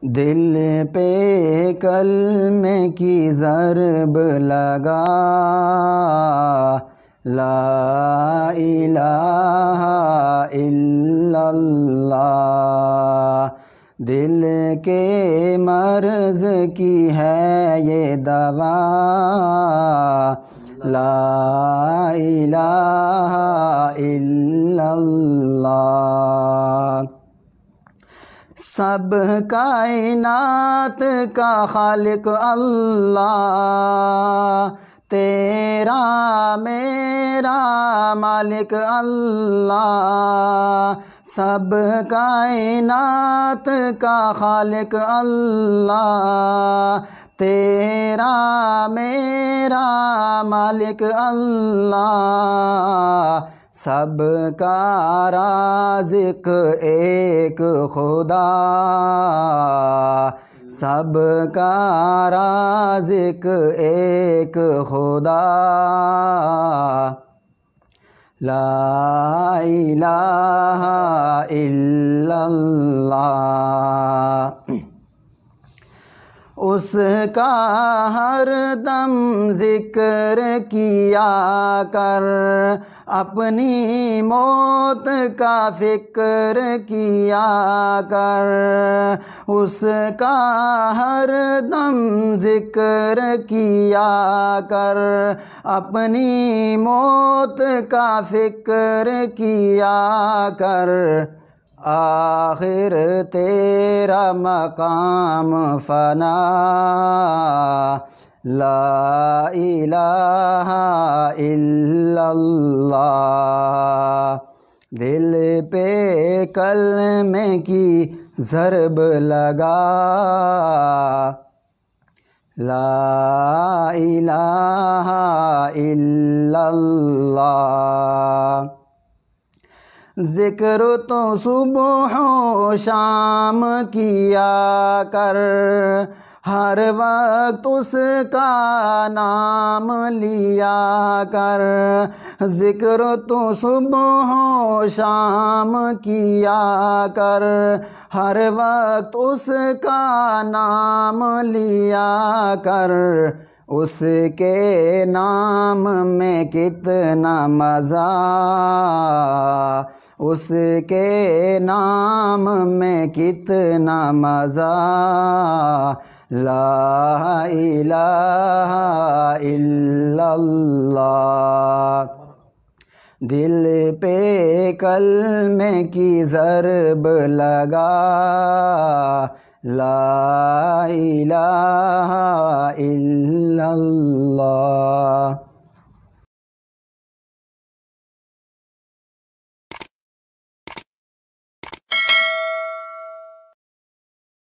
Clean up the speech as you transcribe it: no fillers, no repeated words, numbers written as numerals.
دل پہ کلمے کی ضرب لگا، لا الہ الا اللہ۔ دل کے مرض کی ہے یہ دوا، لا الہ الا اللہ۔ سب کائنات کا خالق اللہ، تیرا میرا مالک اللہ۔ سب کائنات کا خالق اللہ، تیرا میرا مالک اللہ۔ سب کا رازق ایک خدا، سب کا رازق ایک خدا، لا الہ الا اللہ۔ اس کا ہر دم ذکر کیا کر، اپنی موت کا فکر کیا کر۔ اس کا ہر دم ذکر کیا کر، اپنی موت کا فکر کیا کر۔ آخر تیرا مقام فنا، لا الہ الا اللہ۔ دل پہ کلمے کی ضرب لگا، لا الہ الا اللہ۔ ذکر تو صبح و شام کیا کر، ہر وقت اس کا نام لیا کر۔ ذکر تو صبح و شام کیا کر، ہر وقت اس کا نام لیا کر۔ اس کے نام میں کتنا مزہ، اس کے نام میں کتنا مزہ، لا الہ الا اللہ۔ دل پہ کلمے کی ضرب لگا، لا الہ الا اللہ۔